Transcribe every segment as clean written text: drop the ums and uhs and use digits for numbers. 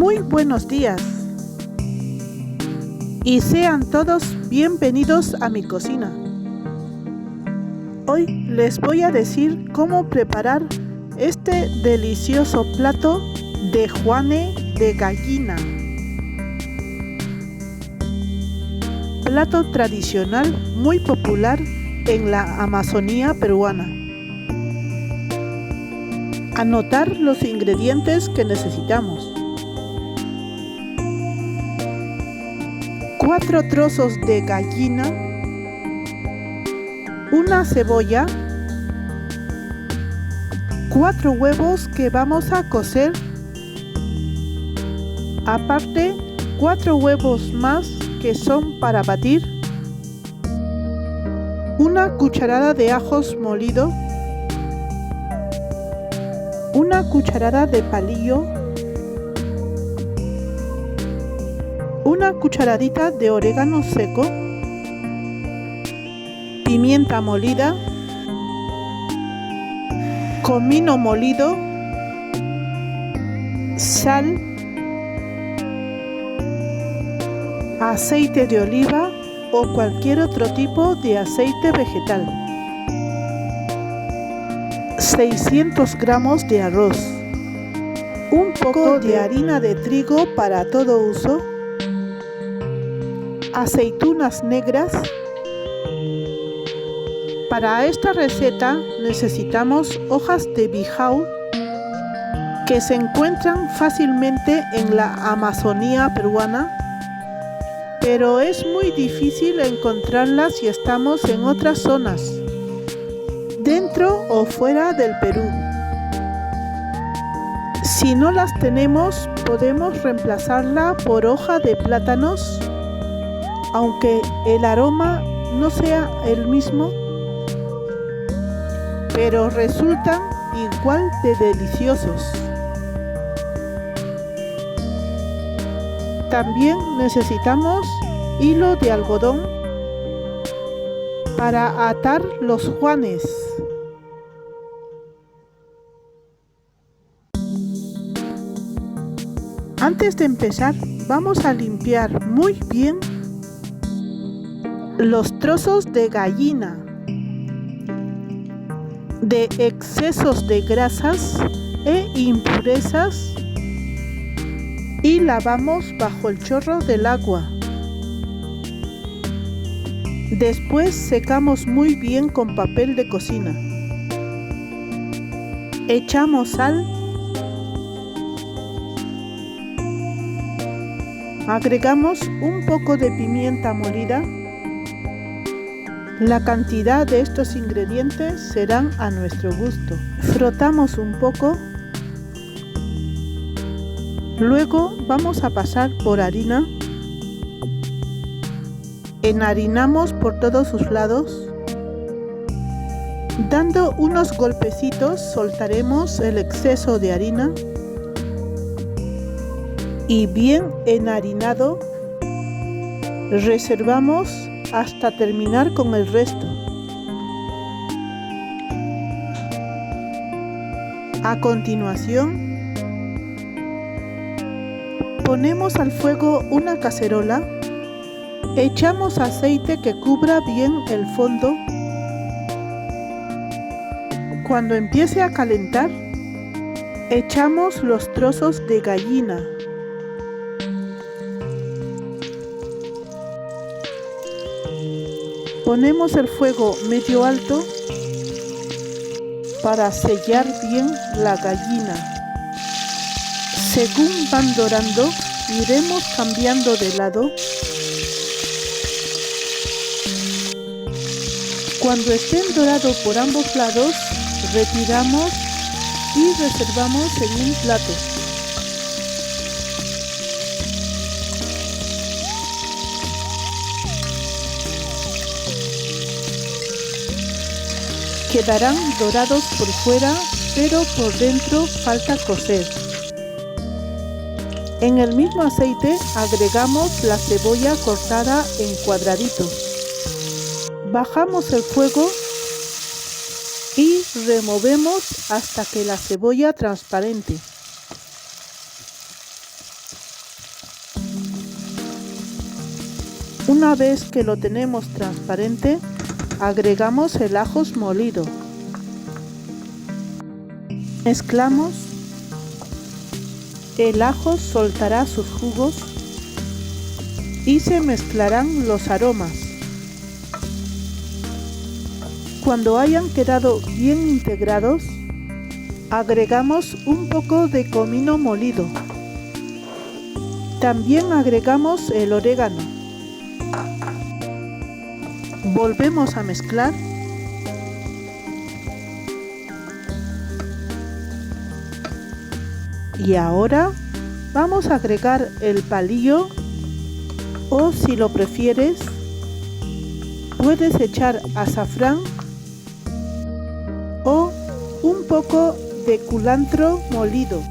Muy buenos días y sean todos bienvenidos a mi cocina. Hoy les voy a decir cómo preparar este delicioso plato de juane de gallina. Plato tradicional muy popular en la Amazonía peruana. Anotar los ingredientes que necesitamos: 4 trozos de gallina, una cebolla, 4 huevos que vamos a cocer, aparte 4 huevos más que son para batir, una cucharada de ajos molido, una cucharada de palillo, una cucharadita de orégano seco, pimienta molida, comino molido, sal, aceite de oliva o cualquier otro tipo de aceite vegetal, 600 gramos de arroz, un poco de harina de trigo para todo uso, aceitunas negras. Para esta receta necesitamos hojas de bijao que se encuentran fácilmente en la Amazonía peruana, pero es muy difícil encontrarlas si estamos en otras zonas, dentro o fuera del Perú. Si no las tenemos, podemos reemplazarla por hoja de plátanos, aunque el aroma no sea el mismo, pero resultan igual de deliciosos. También necesitamos hilo de algodón para atar los juanes. Antes de empezar, vamos a limpiar muy bien los trozos de gallina de excesos de grasas e impurezas y lavamos bajo el chorro del agua. Después secamos muy bien con papel de cocina. Echamos sal, agregamos un poco de pimienta molida. La cantidad de estos ingredientes serán a nuestro gusto. Frotamos un poco. Luego vamos a pasar por harina. Enharinamos por todos sus lados. Dando unos golpecitos soltaremos el exceso de harina. Y bien enharinado, reservamos hasta terminar con el resto. A continuación, ponemos al fuego una cacerola, echamos aceite que cubra bien el fondo. Cuando empiece a calentar, echamos los trozos de gallina. Ponemos el fuego medio alto para sellar bien la gallina. Según van dorando, iremos cambiando de lado. Cuando estén dorados por ambos lados, retiramos y reservamos en un plato. Quedarán dorados por fuera, pero por dentro falta cocer. En el mismo aceite agregamos la cebolla cortada en cuadraditos. Bajamos el fuego y removemos hasta que la cebolla transparente. Una vez que lo tenemos transparente, agregamos el ajo molido. Mezclamos. El ajo soltará sus jugos y se mezclarán los aromas. Cuando hayan quedado bien integrados, agregamos un poco de comino molido. También agregamos el orégano. Volvemos a mezclar. Y ahora vamos a agregar el palillo, o si lo prefieres, puedes echar azafrán o un poco de culantro molido.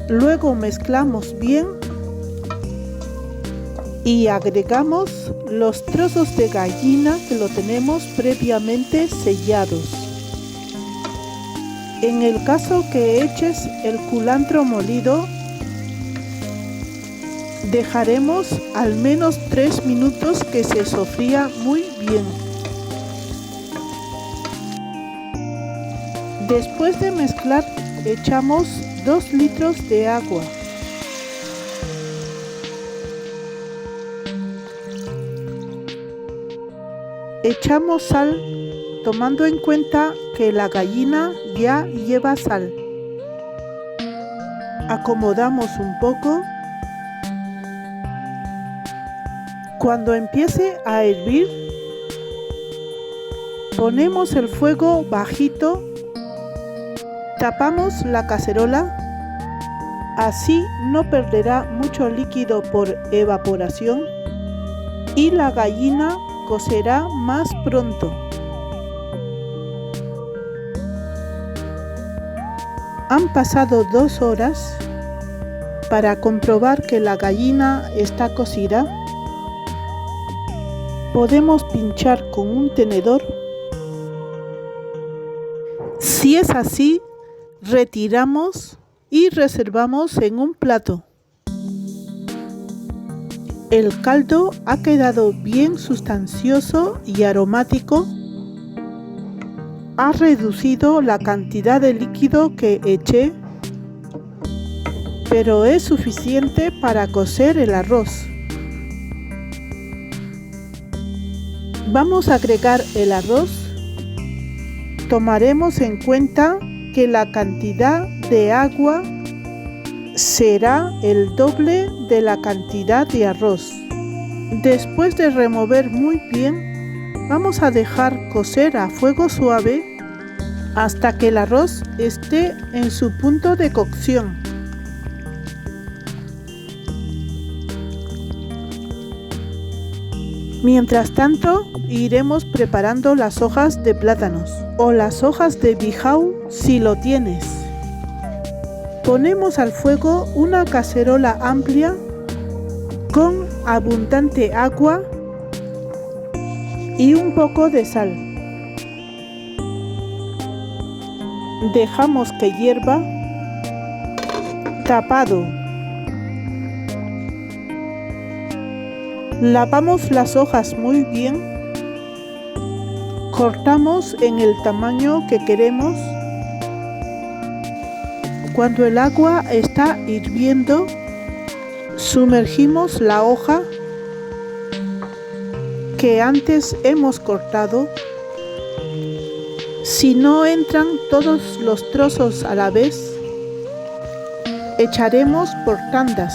Luego mezclamos bien y agregamos los trozos de gallina que lo tenemos previamente sellados. En el caso que eches el culantro molido, dejaremos al menos 3 minutos que se sofría muy bien. Después de mezclar, echamos 2 litros de agua. Echamos sal, tomando en cuenta que la gallina ya lleva sal. Acomodamos un poco. Cuando empiece a hervir, ponemos el fuego bajito, tapamos la cacerola, así no perderá mucho líquido por evaporación y la gallina cocerá más pronto. Han pasado 2 horas. Para comprobar que la gallina está cocida, podemos pinchar con un tenedor. Si es así, retiramos y reservamos en un plato. El caldo ha quedado bien sustancioso y aromático. Ha reducido la cantidad de líquido que eché, pero es suficiente para cocer el arroz. Vamos a agregar el arroz. Tomaremos en cuenta que la cantidad de agua será el doble de la cantidad de arroz. Después de remover muy bien, vamos a dejar cocer a fuego suave hasta que el arroz esté en su punto de cocción. Mientras tanto, iremos preparando las hojas de plátanos o las hojas de bijao si lo tienes. Ponemos al fuego una cacerola amplia con abundante agua y un poco de sal. Dejamos que hierva, tapado. Lavamos las hojas muy bien. Cortamos en el tamaño que queremos. Cuando el agua está hirviendo, sumergimos la hoja que antes hemos cortado. Si no entran todos los trozos a la vez, echaremos por tandas.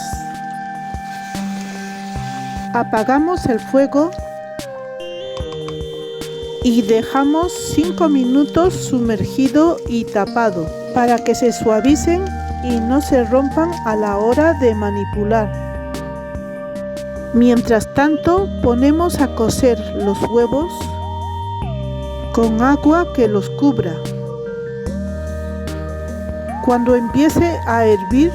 Apagamos el fuego y dejamos 5 minutos sumergido y tapado para que se suavicen y no se rompan a la hora de manipular. Mientras tanto, ponemos a cocer los huevos con agua que los cubra. Cuando empiece a hervir,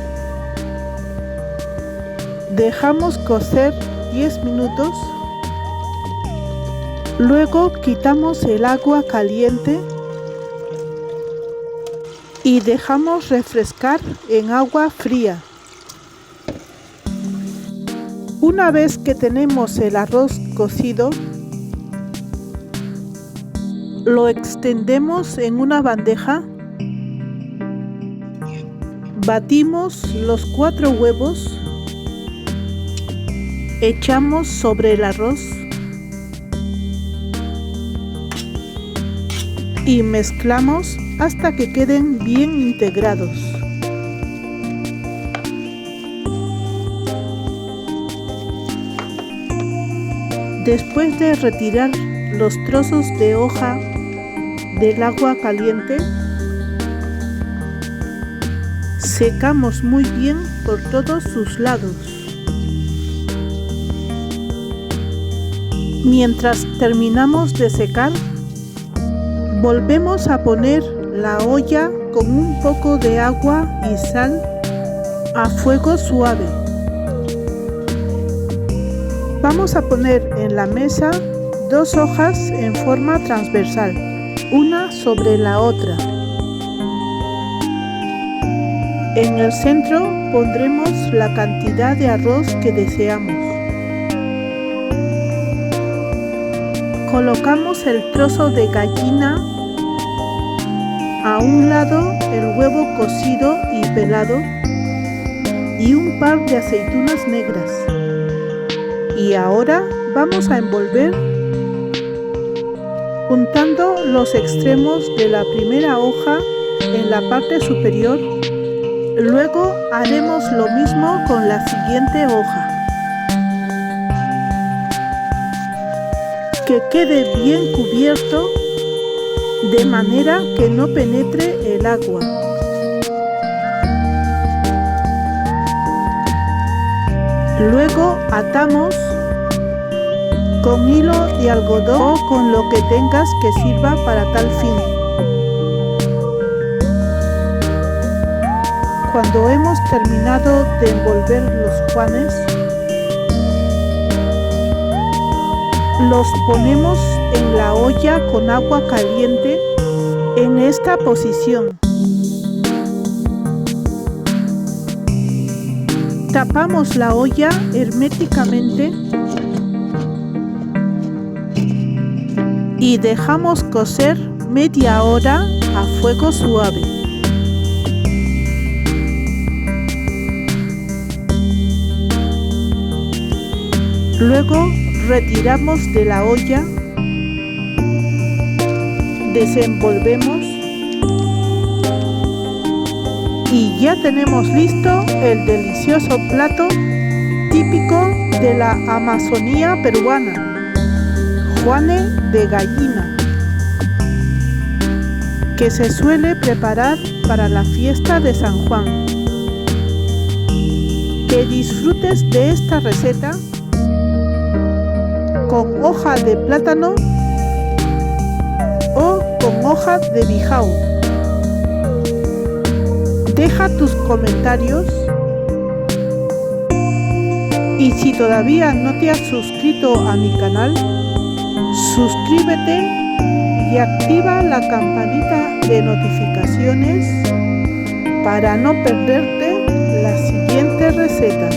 dejamos cocer 10 minutos. Luego quitamos el agua caliente y dejamos refrescar en agua fría. Una vez que tenemos el arroz cocido, lo extendemos en una bandeja, batimos los 4 huevos, echamos sobre el arroz y mezclamos hasta que queden bien integrados. Después de retirar los trozos de hoja del agua caliente, secamos muy bien por todos sus lados. Mientras terminamos de secar, volvemos a poner la olla con un poco de agua y sal a fuego suave. Vamos a poner en la mesa 2 hojas en forma transversal, una sobre la otra. En el centro pondremos la cantidad de arroz que deseamos. Colocamos el trozo de gallina, a un lado el huevo cocido y pelado y un par de aceitunas negras. Y ahora vamos a envolver juntando los extremos de la primera hoja en la parte superior. Luego haremos lo mismo con la siguiente hoja. Que quede bien cubierto de manera que no penetre el agua. Luego atamos con hilo de algodón o con lo que tengas que sirva para tal fin. Cuando hemos terminado de envolver los juanes, los ponemos en la olla con agua caliente en esta posición. Tapamos la olla herméticamente y dejamos cocer media hora a fuego suave. Luego retiramos de la olla, desenvolvemos y ya tenemos listo el delicioso plato típico de la Amazonía peruana, juane de gallina, que se suele preparar para la fiesta de San Juan. Que disfrutes de esta receta con hoja de plátano o con hoja de bijao. Deja tus comentarios y si todavía no te has suscrito a mi canal, suscríbete y activa la campanita de notificaciones para no perderte la siguiente receta.